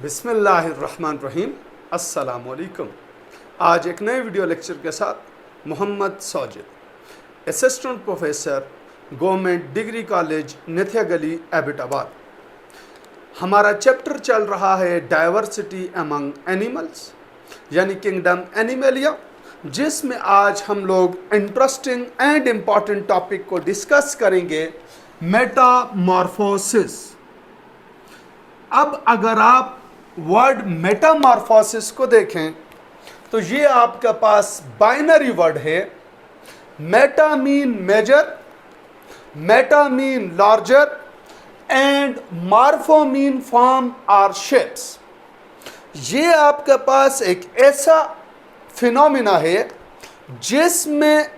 बिस्मिल्लाहिर्रहमानिर्रहीम। अस्सलाम वालेकुम। आज एक नए वीडियो लेक्चर के साथ Mohammad Sajid, assistant professor, government degree college Nathia Gali, Abbottabad. हमारा चैप्टर चल रहा है डाइवर्सिटी अमंग एनिमल्स यानी किंगडम एनिमलिया, जिसमें आज हम लोग इंटरेस्टिंग एंड इम्पॉर्टेंट टॉपिक को डिस्कस करेंगे, मेटामॉर्फोसिस। अब अगर आप वर्ड मेटामॉर्फोसिस को देखें तो ये आपके पास बाइनरी वर्ड है। Meta mean major, meta mean larger and morpho mean form और शेप्स। ये आपके पास एक ऐसा फिनोमिना है जिसमें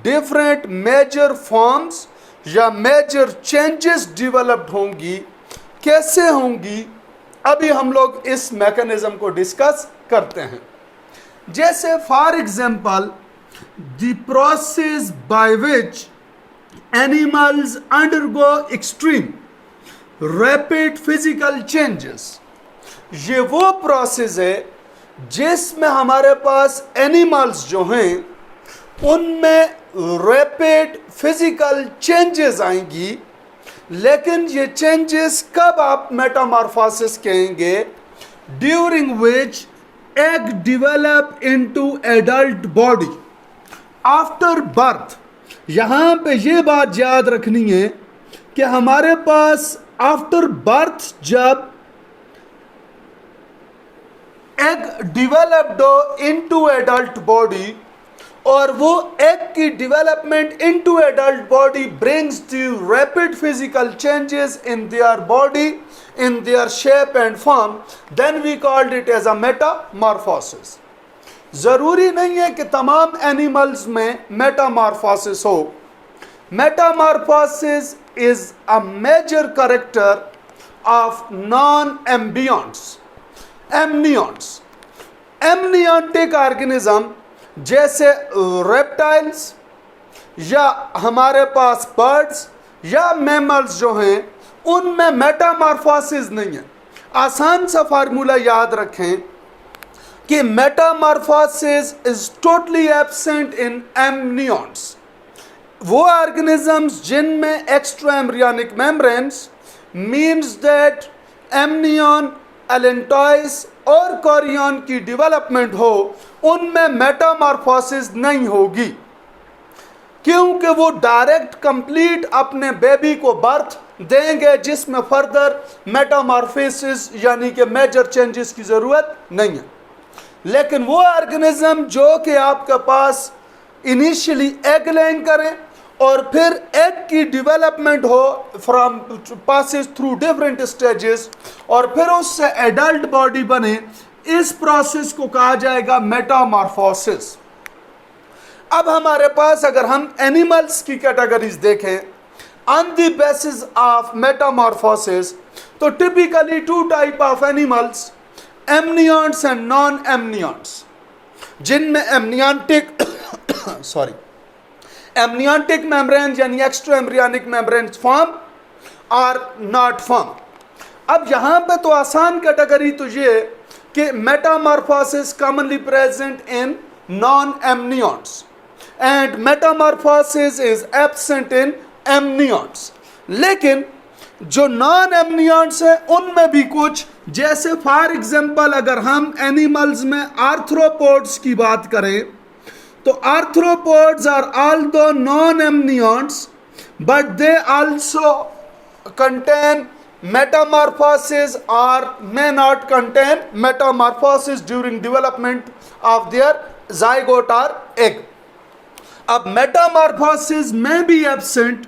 डिफरेंट मेजर फॉर्म्स या मेजर चेंजेस डेवलप्ड होंगी। कैसे होंगी, अभी हम लोग इस मैकेनिज्म को डिस्कस करते हैं। जैसे for example, the process by which animals undergo extreme rapid physical changes. ये वो प्रोसेस है जिसमें हमारे पास एनिमल्स जो हैं उनमें रैपिड फिजिकल चेंजेस आएंगी। लेकिन ये चेंजेस कब आप मेटामॉर्फोसिस कहेंगे? During which egg develop into adult body after birth. यहाँ पे ये बात याद रखनी है कि हमारे पास आफ्टर बर्थ जब egg developed into adult body और वो एग की development into adult body brings the rapid physical changes in their body, in their shape and form, then we called it as a metamorphosis. जरूरी नहीं है कि तमाम animals में metamorphosis हो। Metamorphosis is a major character of non amniotes, amniotes. Amniotic organism जैसे reptiles या हमारे पास बर्ड्स या मैमल्स जो हैं उनमें मेटामॉर्फोसिस नहीं है। आसान सा फार्मूला याद रखें कि metamorphosis is totally absent in amniotes. वो ऑर्गेनिजम्स जिनमें extra embryonic membranes means that amnion, allantois और कोरियन की डेवलपमेंट हो, उनमें मेटामॉर्फोसिस नहीं होगी, क्योंकि वो डायरेक्ट कंप्लीट अपने बेबी को बर्थ देंगे जिसमें फर्दर मेटामॉर्फोसिस यानी कि मेजर चेंजेस की ज़रूरत नहीं है। लेकिन वो ऑर्गेनिज्म जो कि आपके पास इनिशियली एग लेइंग करें और फिर एग की डेवलपमेंट हो from passes through different stages और फिर उससे एडल्ट बॉडी बने, इस प्रोसेस को कहा जाएगा मेटामॉर्फोसिस। अब हमारे पास अगर हम एनिमल्स की कैटेगरीज देखें on the basis of metamorphosis, तो typically two type of animals, amniotes and non amniotes, जिनमें एमनियंटिक मेम्ब्रेन यानी एक्स्ट्रा एम्ब्रियोनिक मेम्ब्रेन फॉर्म और नॉट फॉर्म। अब यहाँ पे तो आसान कैटेगरी तो ये कि metamorphosis commonly present in non amniotes and metamorphosis is absent in amniotes. लेकिन जो नॉन एमनियंट्स हैं उनमें भी कुछ, जैसे फॉर एग्जांपल अगर हम एनिमल्स में आर्थ्रोपोड्स की बात करें तो arthropods are although non amniotes but they also contain metamorphosis or may not contain metamorphosis during development of their zygote or egg. अब metamorphosis may be absent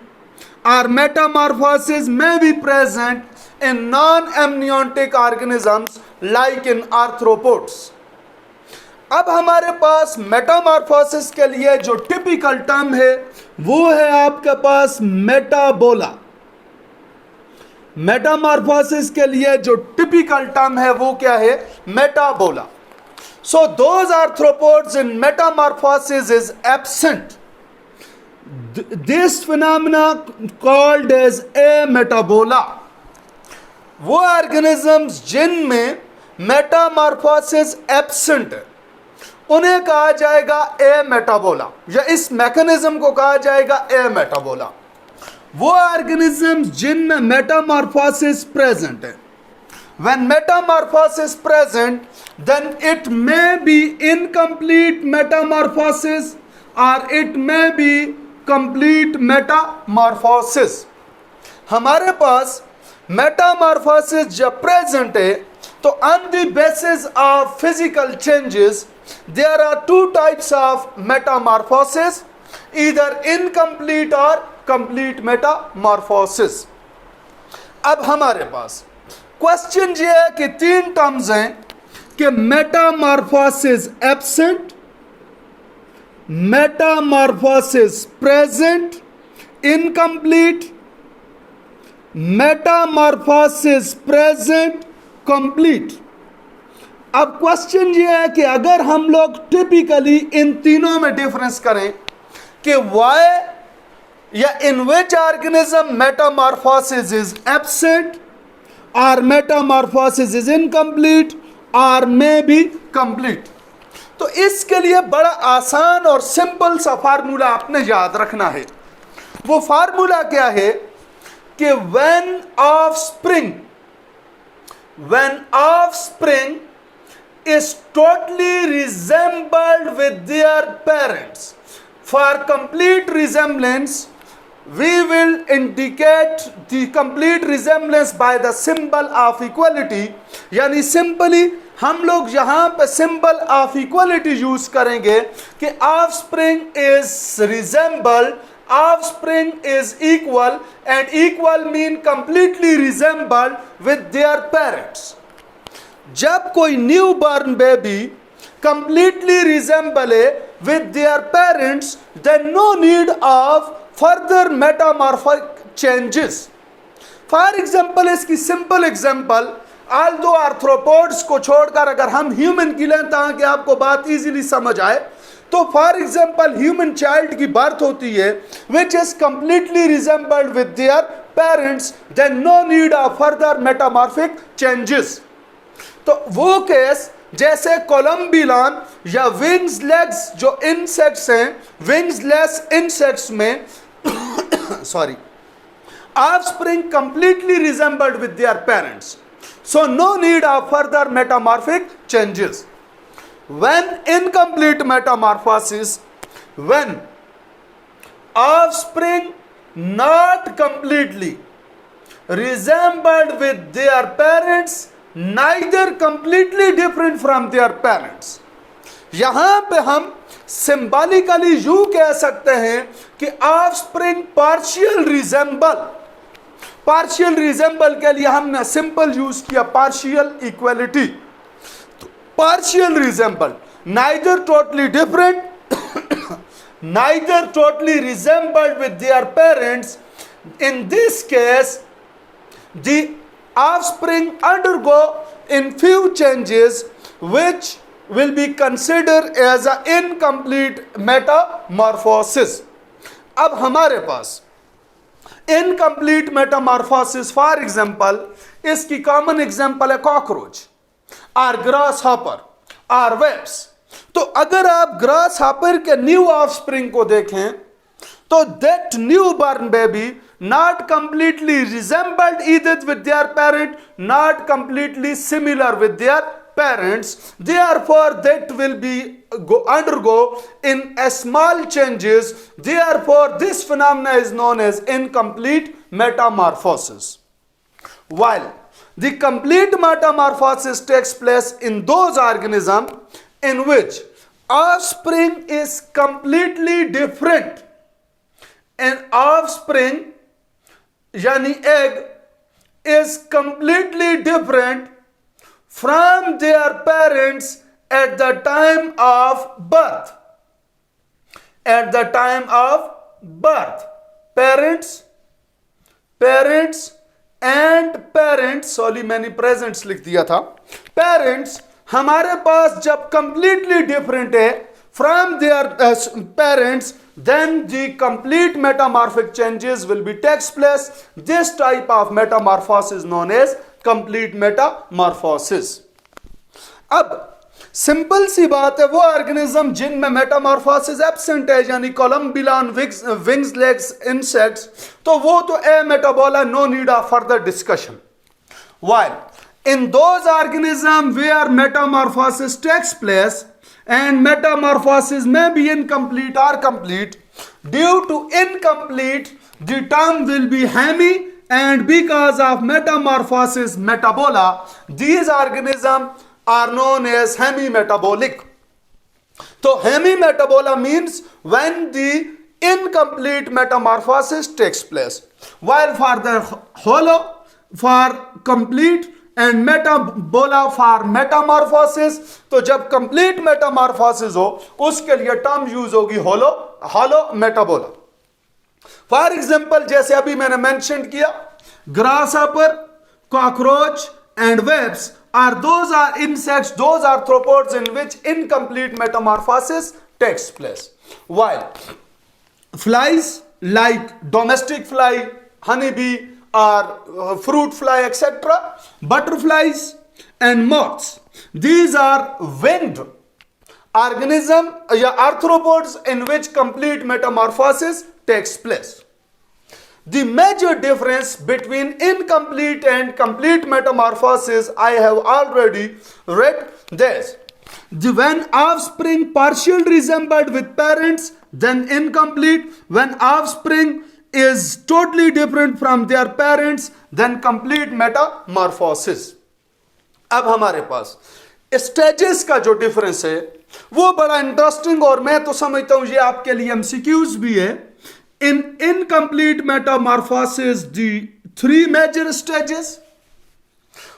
or metamorphosis may be present in non-amniotic organisms like in arthropods. अब हमारे पास Metamorphosis के लिए जो typical term है वो है आपके पास मेटाबोला। मेटामॉर्फोसिस के लिए जो टिपिकल टर्म है वो क्या है? Ametabola. So those arthropods in metamorphosis is absent. This phenomena called as ametabola. वो ऑर्गेनिजम्स जिनमें मेटामॉर्फोसिस एब्सेंट है, उन्हें कहा जाएगा ए मेटाबोला, या इस मैकेनिज्म को कहा जाएगा ए मेटाबोला। वो ऑर्गेनिज्म जिनमें मेटामॉर्फोसिस प्रेजेंट है, when metamorphosis present, then it may be incomplete metamorphosis or it may be complete metamorphosis। हमारे पास मेटामॉर्फोसिस जब प्रेजेंट है तो on the basis of physical changes there are two types of metamorphosis, either incomplete और complete metamorphosis. अब हमारे पास question ये है कि तीन टर्म्स हैं कि Metamorphosis absent, Metamorphosis present, incomplete, Metamorphosis present, complete. अब क्वेश्चन ये है कि अगर हम लोग टिपिकली इन तीनों में डिफरेंस करें कि वाई या in which organism metamorphosis is absent और मेटामॉर्फोसिस इज इनकम्प्लीट और मे बी कंप्लीट, तो इसके लिए बड़ा आसान और सिंपल सा फार्मूला आपने याद रखना है। वो फार्मूला क्या है कि when offspring is totally resembled with their parents, for complete resemblance we will indicate the complete resemblance by the symbol of equality। यानी सिंपली हम लोग यहां पे सिंबल ऑफ इक्वलिटी यूज करेंगे कि offspring is resembled, offspring is equal, and equal mean completely resembled with their parents। जब कोई new born baby completely resemble with their parents, then no need of further metamorphic changes। For example, इसकी simple example Aldous arthropods को छोड़कर अगर हम human की लें ताकि आपको बात इजीली समझ आए, तो फॉर एग्जाम्पल ह्यूमन चाइल्ड की बर्थ होती है which is completely resembled with their parents, then no need of further metamorphic changes. तो वो केस जैसे कोलम्बिलान या विंग्स लेग्स जो इंसेक्ट्स हैं, विंग्स लेस इंसेक्ट्स में sorry, offspring completely resembled with their parents, so no need of further metamorphic changes। When incomplete metamorphosis, when offspring not completely resembled with their parents, neither completely different from their parents। यहां पे हम symbolically you कह सकते हैं कि offspring partial resemble के लिए हमने सिंपल यूज किया partial equality. Partial resemble, neither totally different, neither totally resembled with their parents. In this case the offspring undergo in few changes which will be considered as an incomplete metamorphosis। अब हमारे पास incomplete metamorphosis, for example इसकी common example है cockroach और grass hopper और webs. तो अगर आप grass hopper के न्यू ऑफस्प्रिंग को देखें तो that newborn baby not completely resembled either with their parent, not completely similar with their parents, therefore that will be undergo in a small changes, therefore this phenomena is known as incomplete metamorphosis। While the complete metamorphosis takes place in those organisms in which offspring is completely different, and offspring yani egg is completely different from their parents at the time of birth। At the time of birth, parents and parents, sorry मैंने presents लिख दिया था, parents हमारे पास जब completely different है from their parents, then the complete metamorphic changes will be takes place। This type of metamorphosis is known as complete metamorphosis। अब simple सी बात है, वो ऑर्गेनिज्म जिनमें मेटामॉर्फोसिस एब्सेंट है, यानी कोलम्बिलान, विंग्स, लेग्स इंसेक्ट्स, तो वो तो ametabola, no need of further discussion. While in those organisms where metamorphosis takes place and metamorphosis may be incomplete or complete, due to incomplete the term will be hemi, and because of metamorphosis metabola, these organisms are known as hemi-metabolic. So hemi-metabola means when the incomplete metamorphosis takes place, while for the holo for complete and metabola for metamorphosis, तो जब complete metamorphosis हो उसके लिए term use होगी होलो मेटाबोला. For example जैसे अभी मैंने mention किया, grasshopper, cockroach and webs are those are insects, those are arthropods in which incomplete metamorphosis takes place. While flies like domestic fly, honeybee, or fruit fly, etc., butterflies and moths, these are winged organism या arthropods in which complete metamorphosis takes place. The major difference between incomplete and complete metamorphosis, I have already read this. When offspring partially resembled with parents, then incomplete. When offspring is totally different from their parents, then complete metamorphosis. अब हमारे पास stages का जो difference है वो बड़ा interesting, और मैं तो समझता हूं ये आपके लिए एमसीक्यूज भी है. In incomplete metamorphosis, the three major stages,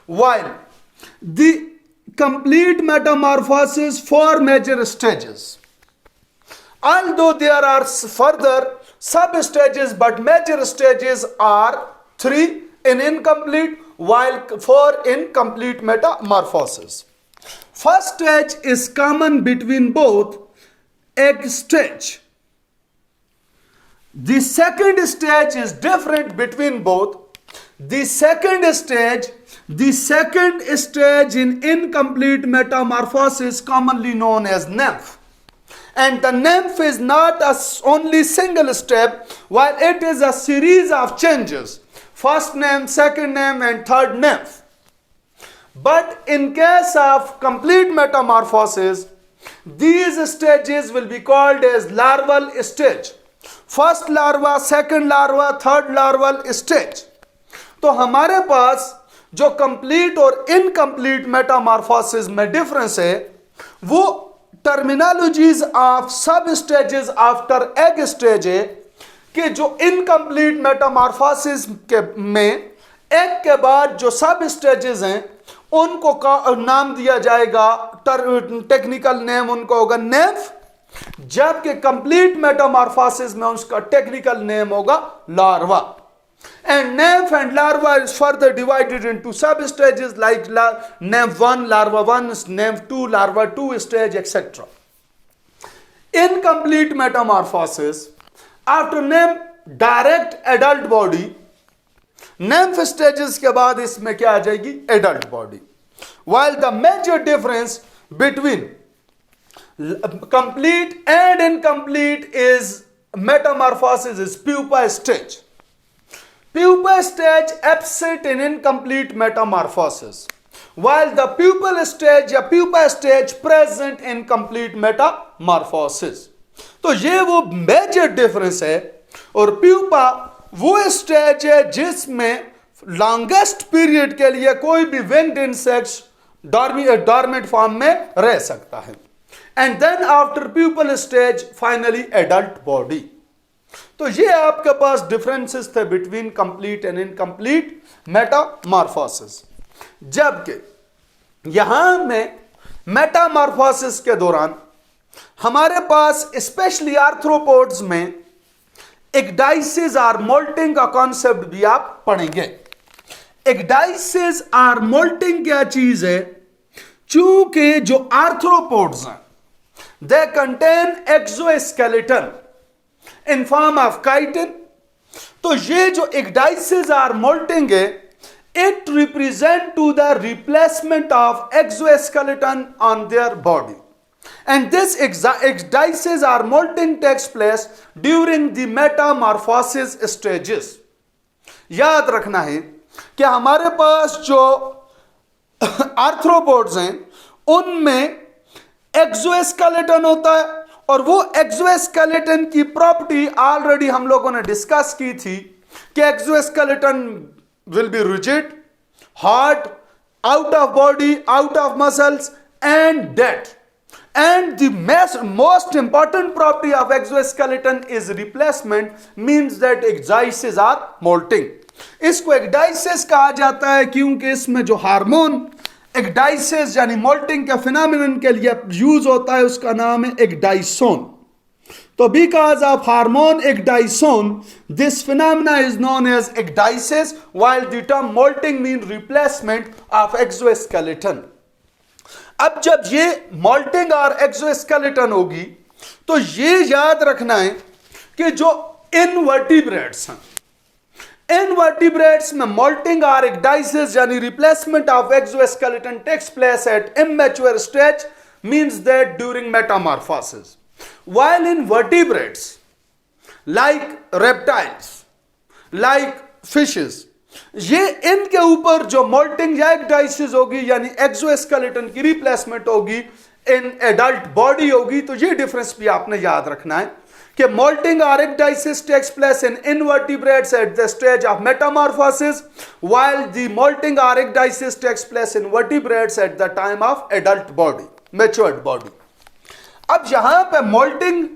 while the complete metamorphosis, four major stages. Although there are further sub stages, but major stages are three in incomplete, while four in complete metamorphosis. First stage is common between both egg stage. The second stage is different between both. The second stage in incomplete metamorphosis, commonly known as nymph. And the nymph is not only single step, while it is a series of changes. First nymph, second nymph, and third nymph. But in case of complete metamorphosis, these stages will be called as larval stage. First larva, second larva, third larval stage. तो हमारे पास जो complete और incomplete Metamorphosis में difference है वो terminologies of सब stages after egg stage है कि जो इनकम्प्लीट मेटामॉर्फोसिस के में एग के बाद जो सब स्टेजेस हैं उनको नाम दिया जाएगा, टेक्निकल नेम उनको होगा नेम्फ, जबकि कंप्लीट मेटामॉर्फोसिस में उसका टेक्निकल नेम होगा larva. And nymph and larva is further divided into sub stages like nymph 1, larva 1, nymph 2, larva 2 stage, etc. Incomplete metamorphosis after nymph direct adult body, nymph stages के बाद इसमें क्या आ जाएगी, adult body. While the major difference between complete and incomplete is metamorphosis is pupa stage. Pupa stage absent in incomplete metamorphosis, while the pupal stage या pupa stage present in complete metamorphosis. तो ये वो major difference है. और pupa वो stage है जिसमें longest period के लिए कोई भी विंग्ड इंसेक्ट्स डॉर्मेंट फॉर्म में रह सकता है. And then after pupal stage, finally adult body. तो ये आपके पास डिफरेंसेस थे between complete and incomplete Metamorphosis. जबकि यहां में मेटामॉर्फोसिस के दौरान हमारे पास स्पेशली आर्थ्रोपोड्स में एक्डाइसिस और मोल्टिंग का कॉन्सेप्ट भी आप पढ़ेंगे. एक्डाइसिस और मोल्टिंग क्या चीज है? चूंकि जो आर्थ्रोपोड्स हैं they contain exoskeleton in form of chitin, तो ये जो एक्डाइसिस और मोल्टिंग है It represent to the replacement of exoskeleton on their body. And this ecdysis or molting takes place during the metamorphosis stages. याद रखना है कि हमारे पास जो आर्थ्रोपोड्स हैं उनमें एक्सोस्केलेटन होता है, और वो एक्सोस्केलेटन की प्रॉपर्टी ऑलरेडी हम लोगों ने डिस्कस की थी कि exoskeleton will be rigid, hard, out of body, out of muscles and dead. And the most important property of exoskeleton is replacement, means that ecdysis are molting. इसको ecdysis कहा जाता है क्योंकि इसमें जो हार्मोन ecdysis यानी molting के phenomenon के लिए यूज होता है उसका नाम है ecdysone. तो because of hormone ecdysone, this phenomena is known as ecdysis, while the term molting means replacement of exoskeleton. अब जब ये मोल्टिंग और एक्सोस्केलेटन होगी तो ये याद रखना है कि जो इनवर्टिब्रेट्स हैं, इनवर्टिब्रेट्स में मोल्टिंग और ecdysis यानी replacement of exoskeleton takes place at immature stage, means that during metamorphosis. While in vertebrates like reptiles, like fishes, ये इनके ऊपर जो मोल्टिंग या ecdysis होगी यानी एक्सोस्केलेटन की रिप्लेसमेंट होगी इन एडल्ट बॉडी होगी. तो ये डिफरेंस भी आपने याद रखना है कि मोल्टिंग और ecdysis takes place in invertebrates at the stage of metamorphosis, while the moulting और ecdysis takes place in vertebrates at the time of adult body, matured body. अब यहां पे मोल्टिंग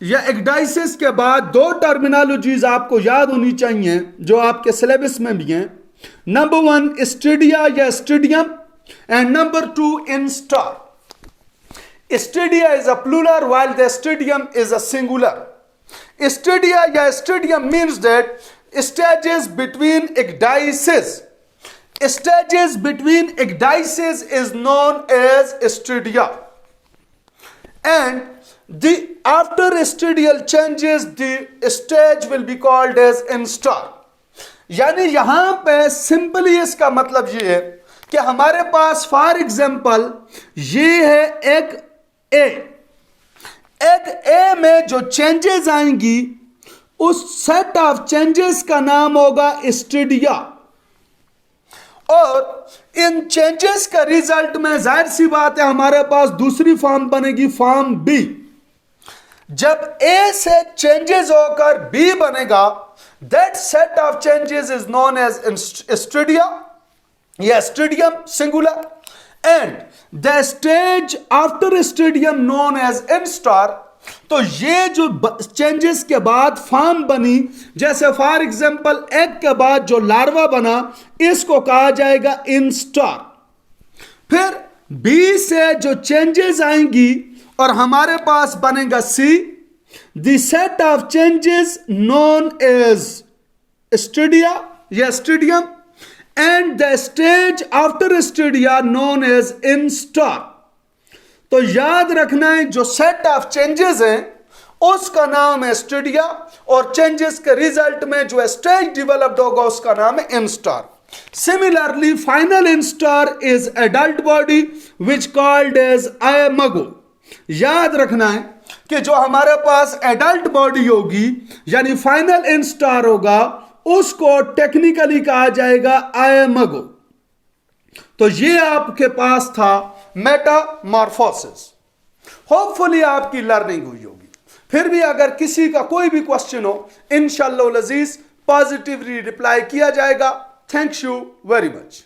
या ecdysis के बाद दो टर्मिनोलॉजीज आपको याद होनी चाहिए जो आपके सिलेबस में भी हैं. नंबर 1 स्टेडिया या स्टेडियम, एंड नंबर 2 इंस्टार. Stadia is a plural while the stadium is a singular. Stadia या stadium means that stages between ecdysis. Stages between ecdysis is known as stadia, and the after stadial changes the stage will be called as instar. यानी यहां पे simply इसका मतलब ये है कि हमारे पास फॉर एग्जांपल ये है एग ए. एग ए में जो चेंजेस आएंगी उस सेट ऑफ चेंजेस का नाम होगा स्टेडिया, और इन चेंजेस का रिजल्ट में जाहिर सी बात है हमारे पास दूसरी फॉर्म बनेगी, फॉर्म बी. जब ए से चेंजेस होकर बी बनेगा, that set of changes is known as stadia या stadium singular, and the stage after stadium known as instar. तो ये जो चेंजेस के बाद फॉर्म बनी, जैसे फॉर एग्जांपल एग के बाद जो लार्वा बना, इसको कहा जाएगा इंस्टार. फिर बी से जो चेंजेस आएंगी और हमारे पास बनेगा C, the set of changes known as stadia या stadium, and the stage after stadia known as instar. तो याद रखना है जो सेट ऑफ चेंजेस हैं उसका नाम है स्टेडिया, और चेंजेस के रिजल्ट में जो स्टेज डेवलप्ड होगा उसका नाम है instar. Similarly, final instar is adult body which called as imago. याद रखना है कि जो हमारे पास एडल्ट बॉडी होगी यानी फाइनल इंस्टार होगा, उसको टेक्निकली कहा जाएगा imago. तो ये आपके पास था मेटामॉर्फोसिस. होपफुली आपकी लर्निंग हुई होगी. फिर भी अगर किसी का कोई भी क्वेश्चन हो, इंशाअल्लाह अज़ीज पॉजिटिवली रिप्लाई किया जाएगा. Thank you very much.